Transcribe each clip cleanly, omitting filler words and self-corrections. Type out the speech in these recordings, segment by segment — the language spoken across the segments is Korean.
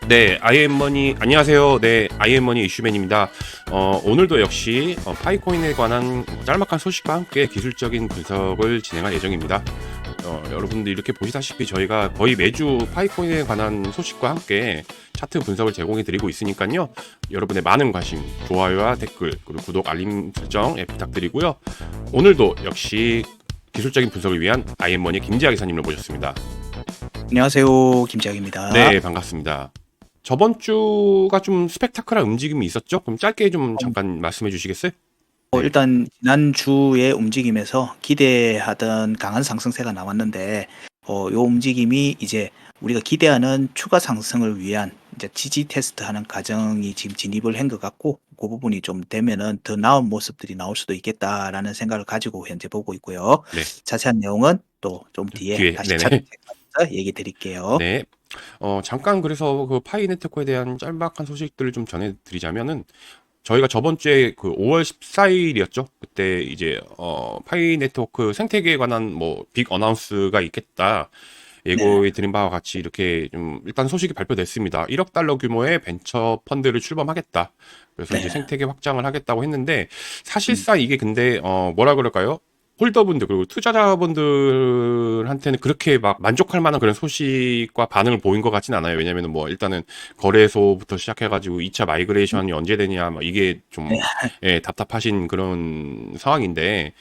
네, 아이엠머니 안녕하세요. 네, 아이엠머니 이슈맨입니다. 오늘도 역시 파이코인에 관한 짤막한 소식과 함께 기술적인 분석을 진행할 예정입니다. 여러분들 이렇게 보시다시피 저희가 거의 매주 파이코인에 관한 소식과 함께 차트 분석을 제공해 드리고 있으니까요. 여러분의 많은 관심, 좋아요와 댓글, 그리고 구독, 알림 설정 부탁드리고요. 오늘도 역시 기술적인 분석을 위한 아이엠머니 김지아 기사님을 모셨습니다. 안녕하세요. 김재학입니다. 네, 반갑습니다. 저번 주가 좀 스펙타클한 움직임이 있었죠? 그럼 짧게 좀 잠깐 말씀해 주시겠어요? 네. 일단 지난주의 움직임에서 기대하던 강한 상승세가 나왔는데 요 움직임이 이제 우리가 기대하는 추가 상승을 위한 이제 지지 테스트하는 과정이 지금 진입을 한 것 같고 그 부분이 좀 되면은 더 나은 모습들이 나올 수도 있겠다라는 생각을 가지고 현재 보고 있고요. 네. 자세한 내용은 또 좀 뒤에 다시 네네. 찾아서 얘기 드릴게요. 네. 잠깐 그래서 그 파이 네트워크에 대한 짤막한 소식들을 좀 전해드리자면은 저희가 저번 주에 그 5월 14일이었죠. 그때 이제 파이 네트워크 생태계에 관한 뭐 빅 어나운스가 있겠다. 예고해 드린 바와 같이 이렇게 좀 일단 소식이 발표됐습니다. 1억 달러 규모의 벤처 펀드를 출범하겠다. 그래서 이제 네. 생태계 확장을 하겠다고 했는데 사실상 이게 근데 뭐라 그럴까요? 홀더분들 그리고 투자자분들한테는 그렇게 막 만족할 만한 그런 소식과 반응을 보인 것 같진 않아요. 왜냐면은 뭐 일단은 거래소부터 시작해가지고 2차 마이그레이션이 언제 되냐, 막 이게 좀 답답하신 그런 상황인데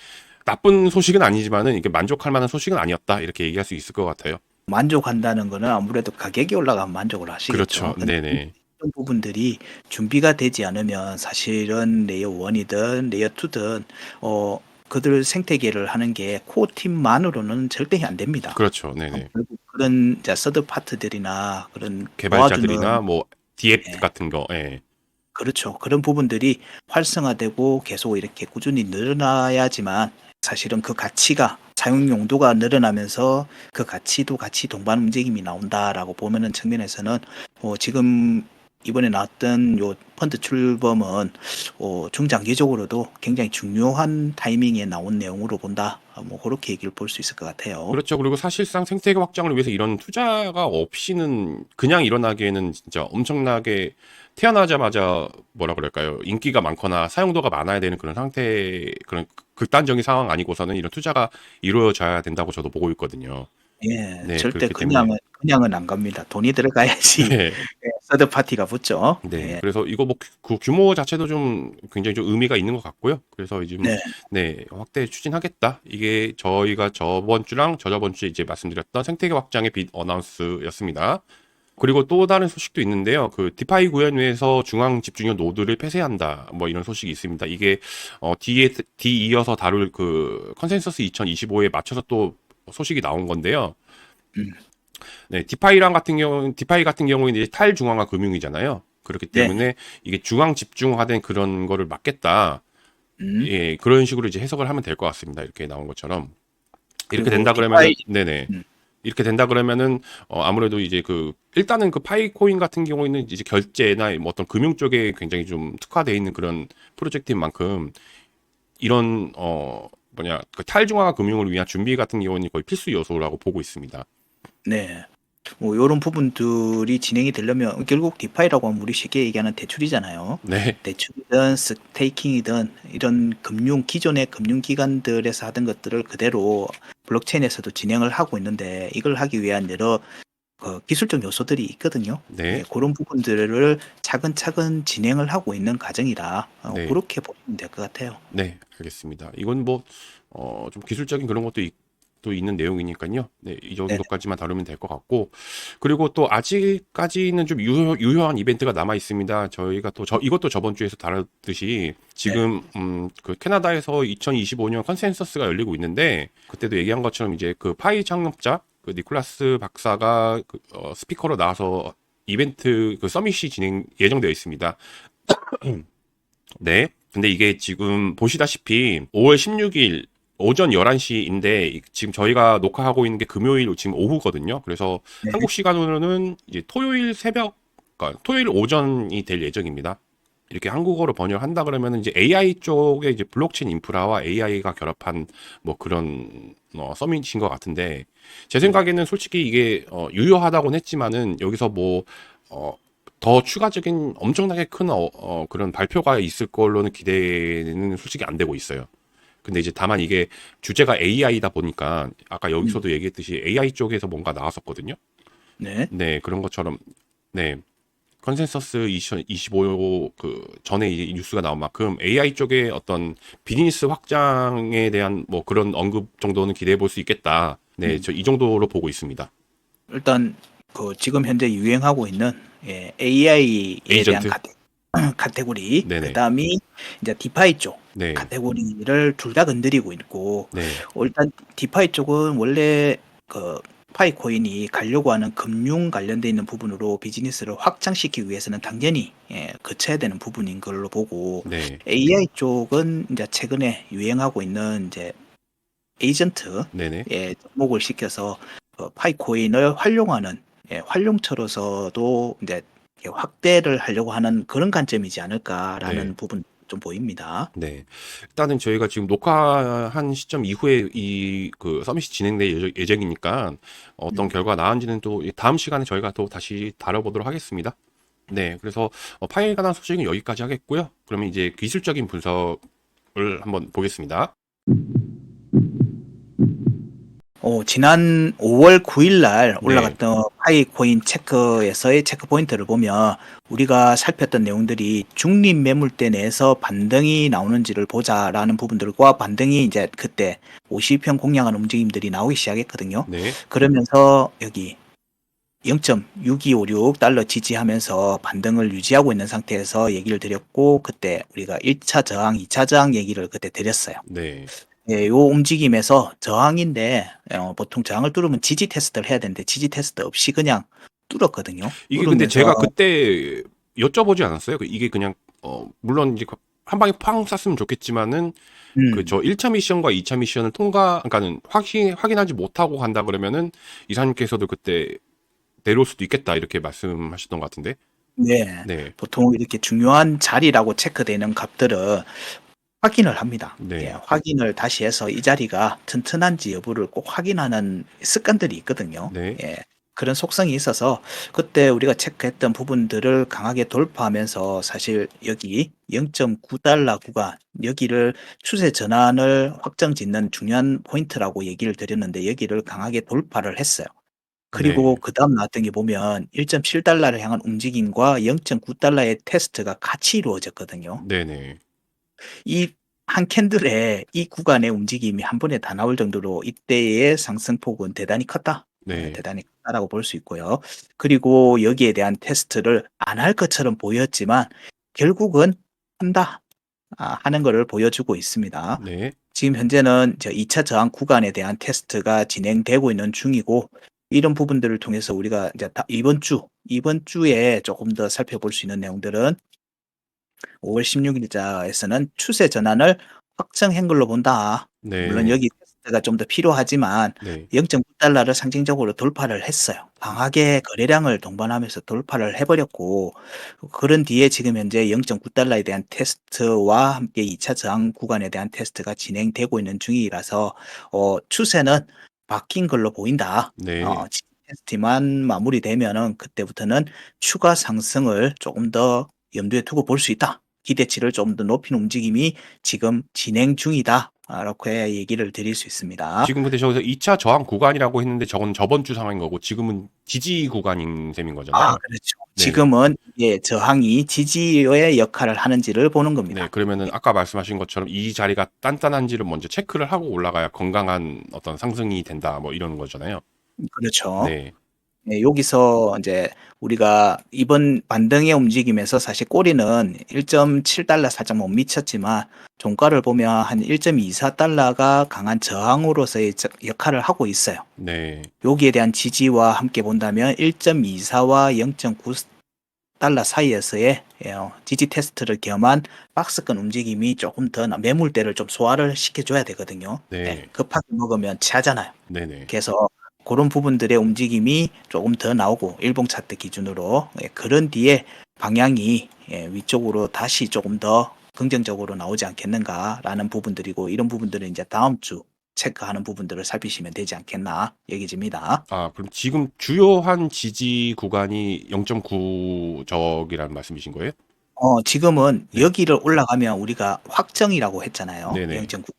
나쁜 소식은 아니지만은 이게 만족할 만한 소식은 아니었다 이렇게 얘기할 수 있을 것 같아요. 만족한다는 거는 아무래도 가격이 올라가면 만족을 하시겠죠. 그렇죠. 네네. 이런 부분들이 준비가 되지 않으면 사실은 레이어 1이든 레이어 2든 그들 생태계를 하는 게 코어 팀만으로는 절대 안 됩니다. 그렇죠. 네네. 결국 그런 이제 서드 파트들이나 그런 개발자들이나 도와주는 뭐 디앱 예, 같은 거, 예. 그렇죠. 그런 부분들이 활성화되고 계속 이렇게 꾸준히 늘어나야지만 사실은 그 가치가 사용 용도가 늘어나면서 그 가치도 같이 동반 움직임이 나온다라고 보면은 측면에서는 지금 이번에 나왔던 요 펀드 출범은 중장기적으로도 굉장히 중요한 타이밍에 나온 내용으로 본다. 뭐 그렇게 얘기를 볼 수 있을 것 같아요. 그렇죠. 그리고 사실상 생태계 확장을 위해서 이런 투자가 없이는 그냥 일어나기에는 진짜 엄청나게 태어나자마자 뭐라 그럴까요? 인기가 많거나 사용도가 많아야 되는 그런 상태, 그런 극단적인 상황 아니고서는 이런 투자가 이루어져야 된다고 저도 보고 있거든요. 예, 네, 절대 그렇기 때문에. 그냥은 안 갑니다. 돈이 들어가야지 네. 서드 파티가 붙죠. 네. 예. 그래서 이거 뭐 그 규모 자체도 좀 굉장히 좀 의미가 있는 것 같고요. 그래서 이제 네. 네, 확대 추진하겠다. 이게 저희가 저번 주랑 저저번 주에 이제 말씀드렸던 생태계 확장의 빅 어나운스였습니다. 그리고 또 다른 소식도 있는데요. 그 디파이 구현위에서 중앙 집중형 노드를 폐쇄한다. 뭐 이런 소식이 있습니다. 이게 뒤 이어서 다룰 그 컨센서스 2025에 맞춰서 또 소식이 나온 건데요. 음. 네, 디파이 같은 경우는 이제 탈중앙화 금융이잖아요. 그렇기 네. 때문에 이게 중앙 집중화된 그런 거를 막겠다. 음. 예, 그런 식으로 이제 해석을 하면 될 것 같습니다. 이렇게 나온 것처럼. 이렇게 그리고 된다 그러면은, 디파이 네네. 음. 이렇게 된다 그러면은, 아무래도 이제 일단은 그 파이코인 같은 경우에는 이제 결제나 뭐 어떤 금융 쪽에 굉장히 좀 특화되어 있는 그런 프로젝트인 만큼, 이런, 그 탈중앙화 금융을 위한 준비 같은 경우는 거의 필수 요소라고 보고 있습니다. 네. 뭐 요런 부분들이 진행이 되려면 결국 디파이라고 하면 우리 쉽게 얘기하는 대출이잖아요. 네. 대출이든 스테이킹이든 이런 기존의 금융기관들에서 하던 것들을 그대로 블록체인에서도 진행을 하고 있는데 이걸 하기 위한 여러 기술적 요소들이 있거든요. 네. 예, 그런 부분들을 차근차근 진행을 하고 있는 과정이다. 네. 그렇게 보시면 될 것 같아요. 네, 알겠습니다. 이건 뭐, 좀 기술적인 그런 것도 또 있는 내용이니까요. 네, 이 네. 정도까지만 다루면 될 것 같고. 그리고 또 아직까지는 좀 유효한 이벤트가 남아 있습니다. 저희가 이것도 저번 주에서 다뤘듯이 네. 지금, 그 캐나다에서 2025년 컨센서스가 열리고 있는데, 그때도 얘기한 것처럼 이제 그 파이 창업자, 그 니콜라스 박사가 스피커로 나와서 이벤트 그 서밋이 예정되어 있습니다. 네. 근데 이게 지금 보시다시피 5월 16일 오전 11시인데 지금 저희가 녹화하고 있는 게 금요일 지금 오후거든요. 그래서 네. 한국 시간으로는 이제 토요일 새벽, 그러니까 토요일 오전이 될 예정입니다. 이렇게 한국어로 번역한다 그러면 이제 AI 쪽에 이제 블록체인 인프라와 AI가 결합한 뭐 그런 서밋인 것 같은데 제 생각에는 솔직히 이게 유효하다고는 했지만은 여기서 뭐 더 추가적인 엄청나게 큰 그런 발표가 있을 걸로는 기대는 솔직히 안 되고 있어요. 근데 이제 다만 이게 주제가 AI다 보니까 아까 음, 여기서도 얘기했듯이 AI 쪽에서 뭔가 나왔었거든요. 네. 네, 그런 것처럼 네. 컨센서스 2025 그 전에 이 뉴스가 나온 만큼 AI 쪽의 어떤 비즈니스 확장에 대한 뭐 그런 언급 정도는 기대해 볼 수 있겠다. 네, 음. 저 이 정도로 보고 있습니다. 일단 그 지금 현재 유행하고 있는 AI에 대한 에이전트. 카테고리, 네네. 그다음이 이제 디파이 쪽 네. 카테고리를 둘 다 건드리고 있고, 네. 일단 디파이 쪽은 원래 그 파이코인이 가려고 하는 금융 관련돼 있는 부분으로 비즈니스를 확장시키기 위해서는 당연히 거쳐야 되는 부분인 걸로 보고, 네. AI 쪽은 이제 최근에 유행하고 있는 이제 네네. 에이전트에 접목을 시켜서 파이코인을 활용하는, 활용처로서도 이제 이렇게 확대를 하려고 하는 그런 관점이지 네. 않을까라는 부분 좀 보입니다. 네. 일단은 저희가 지금 녹화한 시점 이후에 이 그 서밋이 진행될 예정이니까 어떤 음. 결과가 나온지는 또 다음 시간에 저희가 또 다시 다뤄보도록 하겠습니다. 네. 그래서 파일에 관한 소식은 여기까지 하겠고요. 그러면 이제 기술적인 분석을 한번 보겠습니다. 지난 5월 9일 날 네. 올라갔던 파이코인 체크에서의 체크 포인트를 보면 우리가 살폈던 내용들이 중립 매물대 내에서 반등이 나오는지를 보자라는 부분들과 반등이 이제 그때 50편 공략하는 움직임들이 나오기 시작했거든요. 네. 그러면서 여기 0.6256달러 지지하면서 반등을 유지하고 있는 상태에서 얘기를 드렸고, 그때 우리가 1차 저항, 2차 저항 얘기를 그때 드렸어요. 네. 요 움직임에서 저항인데 보통 저항을 뚫으면 지지 테스트를 해야 되는데 지지 테스트 없이 그냥 뚫었거든요. 이게 근데 뚫으면서 제가 그때 여쭤보지 않았어요? 이게 그냥 물론 이제 한 방에 팡 쐈으면 좋겠지만은 그 음, 저 1차 미션과 2차 미션을 그러니까는 확인하지 못하고 간다 그러면은 이사님께서도 그때 내려올 수도 있겠다 이렇게 말씀하셨던 것 같은데. 네. 네. 보통 이렇게 중요한 자리라고 체크되는 값들은 확인을 합니다. 네. 확인을 다시 해서 이 자리가 튼튼한지 여부를 꼭 확인하는 습관들이 있거든요. 네. 그런 속성이 있어서 그때 우리가 체크했던 부분들을 강하게 돌파하면서 사실 여기 0.9달러 구간, 여기를 추세 전환을 확정짓는 중요한 포인트라고 얘기를 드렸는데 여기를 강하게 돌파를 했어요. 그리고 네. 그다음 나왔던 게 보면 1.7달러를 향한 움직임과 0.9달러의 테스트가 같이 이루어졌거든요. 네네. 이 한 캔들에 이 구간의 움직임이 한 번에 다 나올 정도로 이때의 상승폭은 대단히 컸다. 네. 대단히 컸다라고 볼 수 있고요. 그리고 여기에 대한 테스트를 안 할 것처럼 보였지만 결국은 한다 하는 거를 보여주고 있습니다. 네. 지금 현재는 2차 저항 구간에 대한 테스트가 진행되고 있는 중이고, 이런 부분들을 통해서 우리가 이제 이번 주에 조금 더 살펴볼 수 있는 내용들은 5월 16일자에서는 추세 전환을 확정한 걸로 본다. 물론 네. 여기 테스트가 좀 더 필요하지만 네. 0.9달러를 상징적으로 돌파를 했어요. 강하게 거래량을 동반하면서 돌파를 해버렸고, 그런 뒤에 지금 현재 0.9달러에 대한 테스트와 함께 2차 저항 구간에 대한 테스트가 진행되고 있는 중이라서 추세는 바뀐 걸로 보인다. 네. 지금 테스트만 마무리되면은 그때부터는 추가 상승을 조금 더 염두에 두고 볼 수 있다. 기대치를 좀 더 높이는 움직임이 지금 진행 중이다. 이렇게 얘기를 드릴 수 있습니다. 지금 근데 저기서 2차 저항 구간이라고 했는데 저건 저번 주 상황인 거고 지금은 지지 구간인 셈인 거잖아요. 그렇죠. 네. 지금은 저항이 지지의 역할을 하는지를 보는 네. 겁니다. 그러면은 아까 말씀하신 것처럼 이 자리가 단단한지를 먼저 체크를 하고 올라가야 건강한 어떤 상승이 된다. 뭐 이런 거잖아요. 그렇죠. 네. 여기서 이제 우리가 이번 반등의 움직임에서 사실 꼬리는 1.7달러 살짝 못 미쳤지만 종가를 보면 한 1.24달러가 강한 저항으로서의 역할을 하고 있어요. 네. 여기에 대한 지지와 함께 본다면 1.24와 0.9달러 사이에서의 지지 테스트를 겸한 박스권 움직임이 조금 더 매물대를 좀 소화를 시켜줘야 되거든요. 네. 급하게 먹으면 취하잖아요. 네네. 그래서 그런 부분들의 움직임이 조금 더 나오고 일봉 차트 기준으로 그런 뒤에 방향이 위쪽으로 다시 조금 더 긍정적으로 나오지 않겠는가라는 부분들이고, 이런 부분들은 이제 다음 주 체크하는 부분들을 살피시면 되지 않겠나 여겨집니다. 아, 그럼 지금 주요한 지지 구간이 0.9적이라는 말씀이신 거예요? 지금은 네. 여기를 올라가면 우리가 확정이라고 했잖아요. 네네. 0.9가.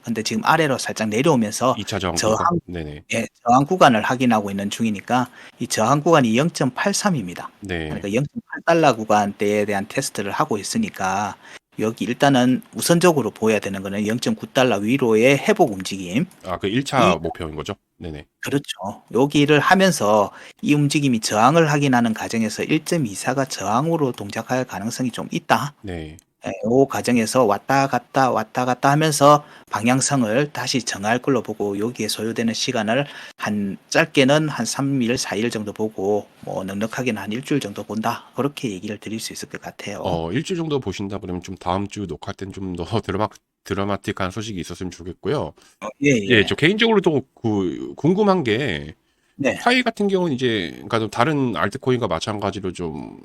근데 지금 아래로 살짝 내려오면서 2차 저항 저항, 구간. 네네. 예, 저항 구간을 확인하고 있는 중이니까 이 저항 구간이 0.83입니다. 네. 그러니까 0.8달러 구간대에 대한 테스트를 하고 있으니까 여기 일단은 우선적으로 보여야 되는 거는 0.9달러 위로의 회복 움직임. 아, 그 이 1차 목표인 거죠? 네네. 그렇죠. 여기를 하면서 이 움직임이 저항을 확인하는 과정에서 1.24가 저항으로 동작할 가능성이 좀 있다. 네. 이 과정에서 왔다 갔다 하면서 방향성을 다시 정할 걸로 보고 여기에 소요되는 시간을 한 짧게는 한 3일, 4일 정도 보고 뭐 넉넉하게는 한 일주일 정도 본다. 그렇게 얘기를 드릴 수 있을 것 같아요. 일주일 정도 보신다 그러면 좀 다음 주 녹화 때는 좀 더 드라마틱한 소식이 있었으면 좋겠고요. 예, 예, 예. 저 개인적으로도 궁금한 게 네. 파이 같은 경우는 이제 그러니까 좀 다른 알트코인과 마찬가지로 좀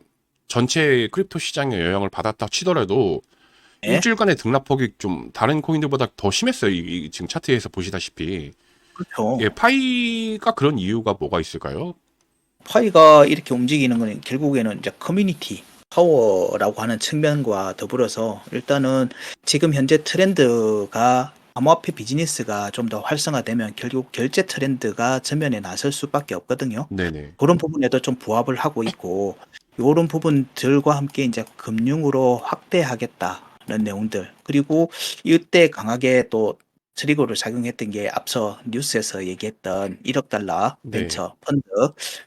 전체 크립토 시장에 영향을 받았다 치더라도 네. 일주일간의 등락폭이 좀 다른 코인들보다 더 심했어요. 지금 차트에서 보시다시피. 그렇죠. 예, 파이가 그런 이유가 뭐가 있을까요? 파이가 이렇게 움직이는 건 결국에는 이제 커뮤니티 파워라고 하는 측면과 더불어서 일단은 지금 현재 트렌드가 암호화폐 비즈니스가 좀 더 활성화되면 결국 결제 트렌드가 전면에 나설 수밖에 없거든요. 네네. 그런 부분에도 좀 부합을 하고 있고 요런 부분들과 함께 이제 금융으로 확대하겠다는 내용들 그리고 이때 강하게 또 트리거를 작용했던 게 앞서 뉴스에서 얘기했던 1억 달러 네. 벤처 펀드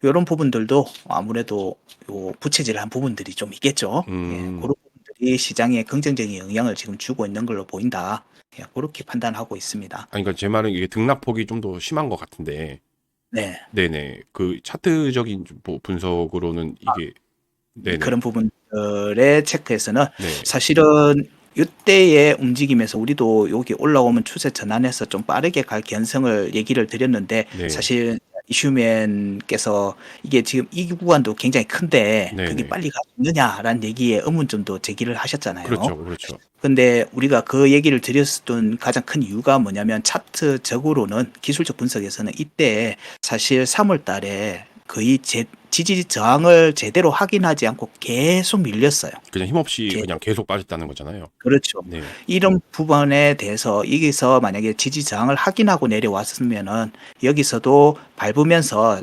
요런 부분들도 아무래도 요 부채질한 부분들이 좀 있겠죠. 예. 음. 고런 부분들이 시장에 긍정적인 영향을 지금 주고 있는 걸로 보인다. 예. 고렇게 판단하고 있습니다. 아니, 그러니까 제 말은 이게 등락폭이 좀 더 심한 것 같은데. 네. 네네. 그 차트적인 분석으로는 이게 네네. 그런 부분들의 체크에서는 네. 사실은 이때의 움직임에서 우리도 여기 올라오면 추세 전환해서 좀 빠르게 갈 개연성을 얘기를 드렸는데 네. 사실 이슈맨께서 이게 지금 이 구간도 굉장히 큰데 그게 네네. 빨리 갈 수 있느냐라는 얘기에 의문점도 제기를 하셨잖아요. 그렇죠. 그렇죠. 근데 우리가 그 얘기를 드렸던 가장 큰 이유가 뭐냐면 차트적으로는 기술적 분석에서는 이때 사실 3월 달에 거의 지지 저항을 제대로 확인하지 않고 계속 밀렸어요. 그냥 힘없이 제 그냥 계속 빠졌다는 거잖아요. 그렇죠. 네. 이런 부분에 대해서 여기서 만약에 지지 저항을 확인하고 내려왔으면은 여기서도 밟으면서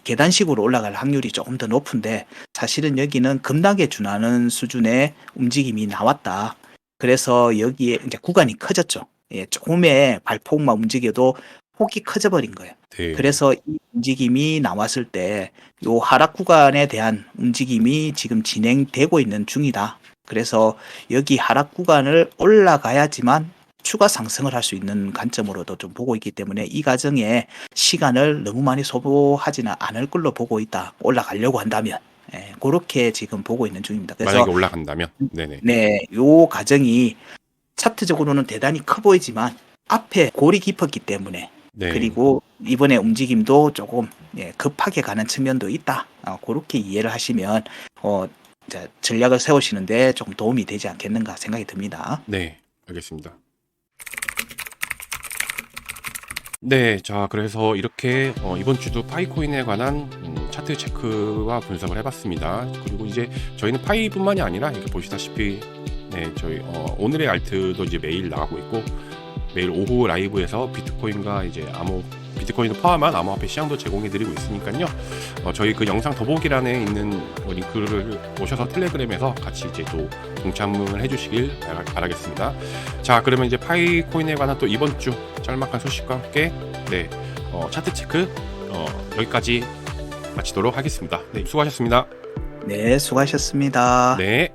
계단식으로 올라갈 확률이 조금 더 높은데 사실은 여기는 급락에 준하는 수준의 움직임이 나왔다. 그래서 여기에 이제 구간이 커졌죠. 예, 조금의 발폭만 움직여도 폭이 커져 버린 거예요. 네. 그래서 이 움직임이 나왔을 때 요 하락 구간에 대한 움직임이 지금 진행되고 있는 중이다. 그래서 여기 하락 구간을 올라가야지만 추가 상승을 할 수 있는 관점으로도 좀 보고 있기 때문에 이 과정에 시간을 너무 많이 소모하지는 않을 걸로 보고 있다. 올라가려고 한다면. 예, 그렇게 지금 보고 있는 중입니다. 만약에 그래서 올라간다면. 네네. 네, 요 과정이 차트적으로는 대단히 커 보이지만 앞에 골이 깊었기 때문에 네. 그리고 이번에 움직임도 조금 급하게 가는 측면도 있다. 그렇게 이해를 하시면 이제 전략을 세우시는데 좀 도움이 되지 않겠는가 생각이 듭니다. 네. 알겠습니다. 네, 자, 그래서 이렇게 이번 주도 파이코인에 관한 차트 체크와 분석을 해봤습니다. 그리고 이제 저희는 파이뿐만이 아니라 이렇게 보시다시피 네, 저희 오늘의 알트도 이제 매일 나가고 있고 매일 오후 라이브에서 비트코인과 이제 비트코인을 포함한 암호화폐 시장도 제공해드리고 있으니까요. 저희 그 영상 더보기란에 있는 링크를 오셔서 텔레그램에서 같이 이제 또 동참을 해주시길 바라겠습니다. 자, 그러면 이제 파이코인에 관한 또 이번 주 짤막한 소식과 함께 네, 차트 체크 여기까지 마치도록 하겠습니다. 네, 수고하셨습니다. 네, 수고하셨습니다. 네.